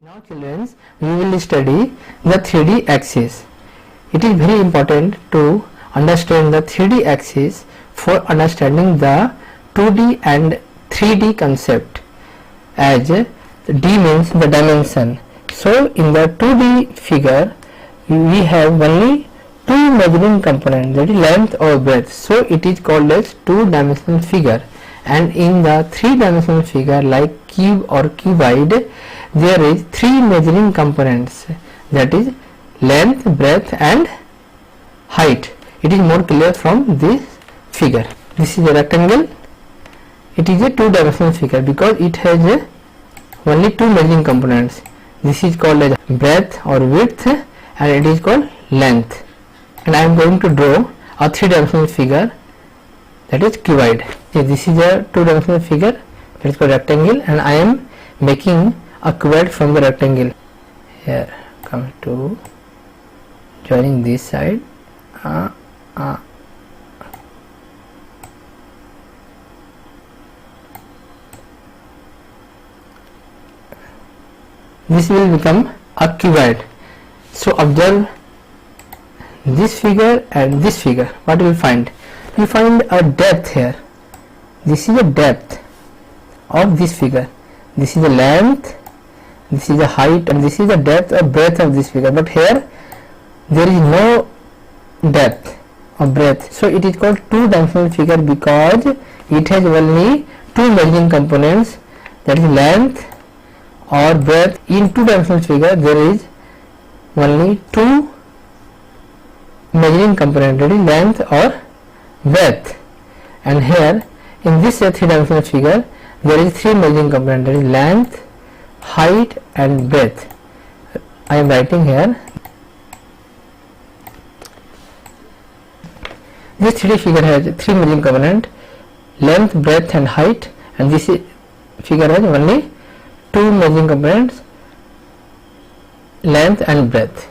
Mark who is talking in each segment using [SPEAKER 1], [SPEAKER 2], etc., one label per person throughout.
[SPEAKER 1] Now children, we will study the 3D axis. It is very important to understand the 3D axis for understanding the 2D and 3D concept, as D means the dimension. So in the 2D figure we have only two measuring components, that is length or breadth, so it is called as two-dimensional figure. And in the three-dimensional figure like cube or cuboid, there is three measuring components, that is length, breadth and height. It is more clear from this figure. This is a rectangle. It is a two-dimensional figure because it has only two measuring components. This is called as breadth or width and it is called length. And I am going to draw a three-dimensional figure, that is cuboid. This is a two-dimensional figure, that is called rectangle, and I am making a cuboid from the rectangle. Here come to joining this side. This will become a cuboid. So observe this figure and this figure. What you will find? You find a depth here. This is the depth of this figure. This is the length, this is the height, and this is the depth or breadth of this figure. But here there is no depth or breadth, so it is called two-dimensional figure because it has only two measuring components, that is length or breadth. In two-dimensional figure there is only two measuring component, that is length or breadth. And here in this three-dimensional figure there is three measuring components, that is length, height and breadth. I am writing here. This 3D figure has three measuring components, length, breadth and height, and this figure has only two measuring components, length and breadth.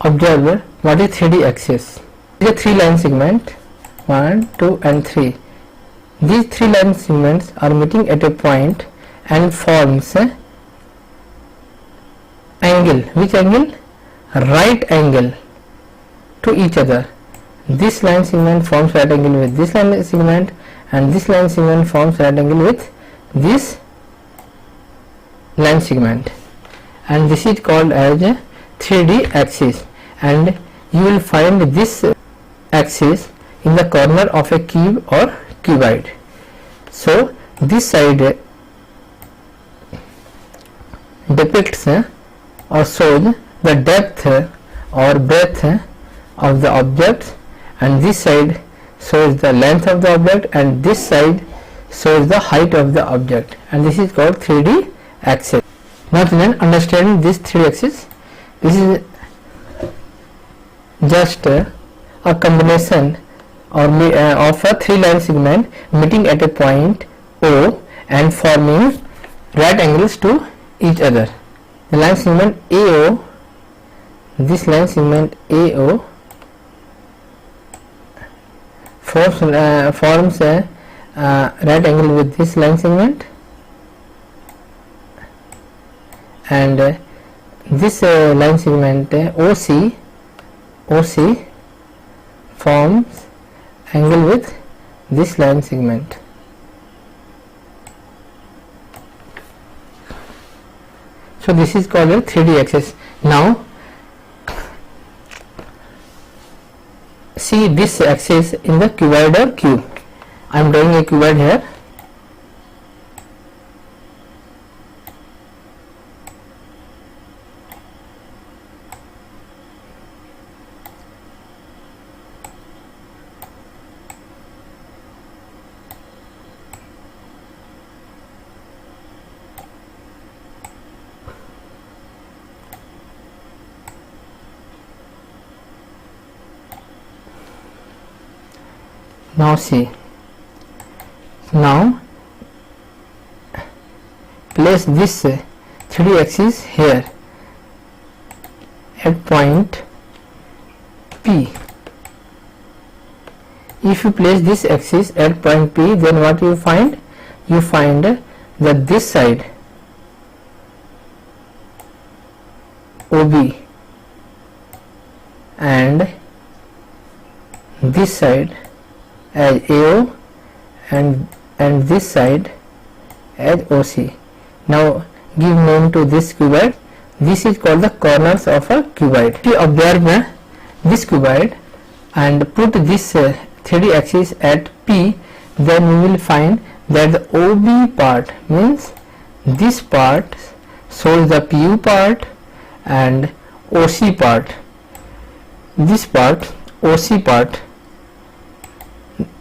[SPEAKER 1] Observe what is 3D axis. It is a three-line segment, 1, 2 and 3. These three-line segments are meeting at a point and forms angle. Which angle? Right angle to each other. This line segment forms right angle with this line segment, and this line segment forms right angle with this line segment, and this is called as a 3D axis. And you will find this axis in the corner of a cube or cuboid. So this side depicts or shows the depth or breadth of the object, and this side shows the length of the object, and this side shows the height of the object, and this is called 3D axis. Now children, understanding this 3D axis, this is just a combination or of a three-line segment meeting at a point O and forming right angles to each other. The line segment AO, this line segment AO forms a right angle with this line segment, and this line segment OC forms angle with this line segment. So this is called a 3D axis. Now see this axis in the cuboid or cube. I am drawing a cuboid here. Now see, now place this 3D axis here at point P. if you place this axis at point P, then what you find? You find that this side OB and this side as AO and this side as OC. Now give name to this cuboid. This is called the corners of a cuboid. If you observe this cuboid and put this 3D axis at P, then you will find that the OB part, means this part, shows the PU part and OC part, this part OC part,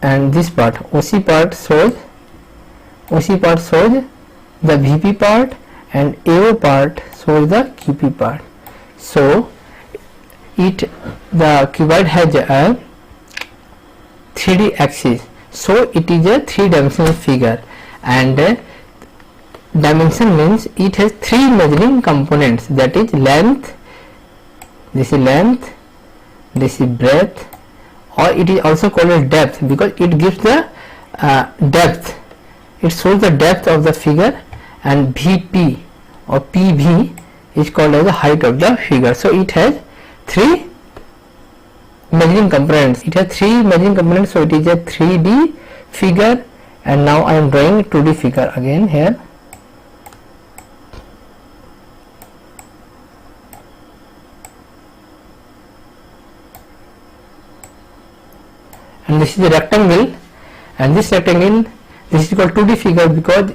[SPEAKER 1] and this part OC part shows the VP part, and AO part shows the QP part. So the cuboid has a 3D axis, so it is a 3-dimensional figure, and dimension means it has 3 measuring components, that is length, this is breadth, or it is also called as depth because it gives the depth, it shows the depth of the figure, and VP or PV is called as the height of the figure. So it has 3 measuring components. So it is a 3D figure, and now I am drawing 2D figure again here. And this is a rectangle, and this rectangle, this is called 2D figure because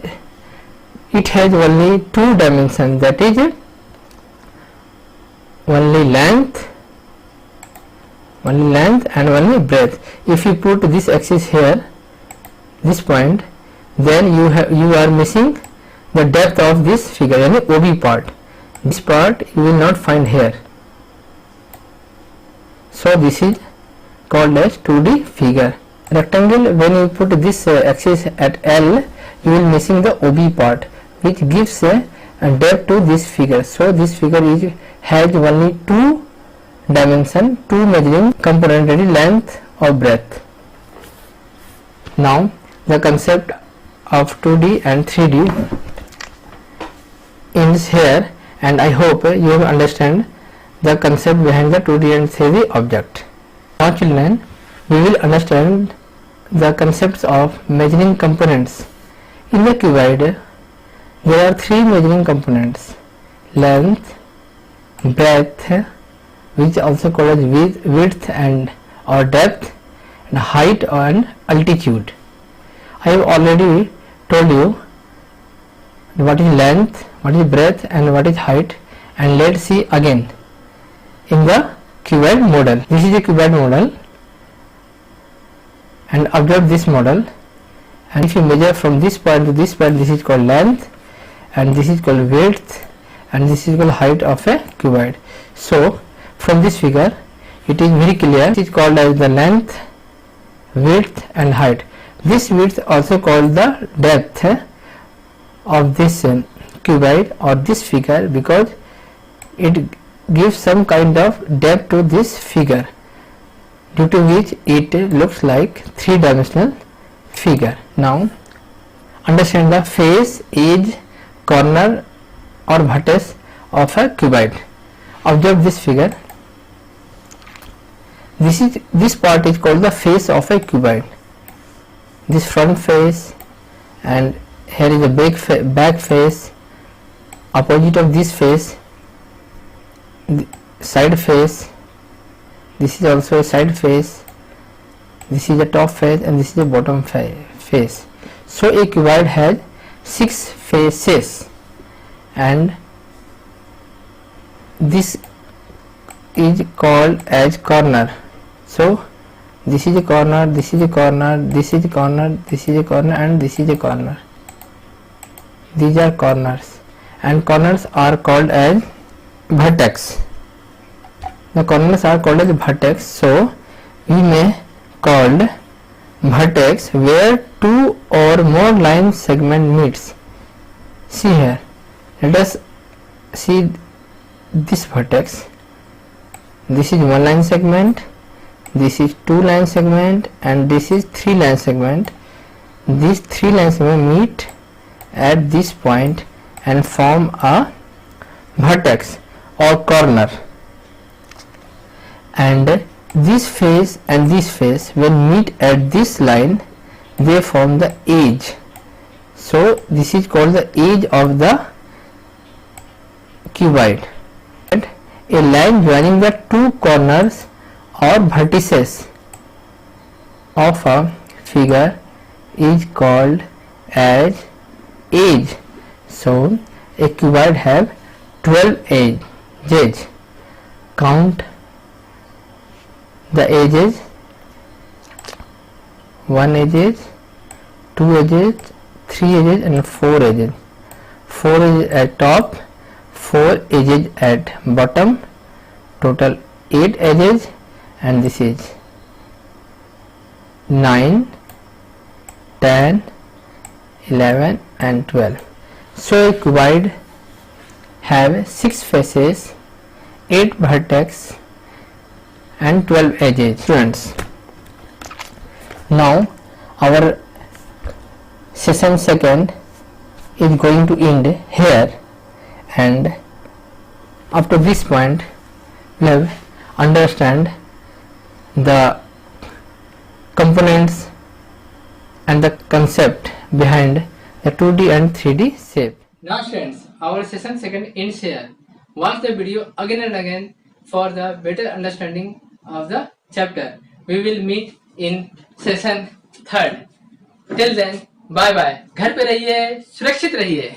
[SPEAKER 1] it has only 2 dimensions, that is only length and only breadth. If you put this axis here, this point, then you are missing the depth of this figure, yani OB part. This part you will not find here. So this is called as 2D figure. Rectangle, when you put this axis at L, you will missing the OB part, which gives a depth to this figure. So this figure has only 2 dimension, 2 measuring component, that is length or breadth. Now the concept of 2D and 3D ends here, and I hope you have understand the concept behind the 2D and 3D object. Now children, we will understand the concepts of measuring components. In the cuboid, there are 3 measuring components: length, breadth, which is also called as width and or depth, and height and altitude. I have already told you what is length, what is breadth, and what is height, and let's see again in the cuboid model. This is a cuboid model, and observe this model, and if you measure from this point to this point, this is called length, and this is called width, and this is called height of a cuboid. So from this figure it is very clear, it is called as the length, width and height. This width also called the depth of this cuboid or this figure, because it gives some kind of depth to this figure, due to which it looks like 3-dimensional figure. Now understand the face, edge, corner or vertex of a cuboid. Observe this figure. This part is called the face of a cuboid. This front face, and here is the back face. Opposite of this face, side face. This is also a side face. This is the top face, and this is the bottom face. So a cuboid has 6 faces, and this is called as corner. So this is a corner, this is a corner, this is a corner, this is a corner, and this is a corner. These are corners, and corners are called as vertex. The corners are called as vertex. So we may called vertex where 2 or more line segment meets. See here, let us see this vertex. This is one line segment, this is 2 line segment and this is 3 line segment. These 3 line segments meet at this point and form a vertex or corner, and this face and this face when meet at this line, they form the edge. So this is called the edge of the cuboid. And a line joining the two corners or vertices of a figure is called as edge. So a cuboid have 12 edges. Count the edges: 1 edges, 2 edges, 3 edges and 4 edges. 4 edges at top, 4 edges at bottom, total 8 edges, and this is 9, 10, 11 and 12. So a cuboid have 6 faces, 8 vertex and 12 edges. Students, now our session second is going to end here, and up to this point we have understand the components and the concept behind the 2D and 3D shape. Now students, our session second ends here. Watch the video again and again for the better understanding of the chapter. We will meet in session third. Till then, bye bye. घर पे रहिए, सुरक्षित रहिए.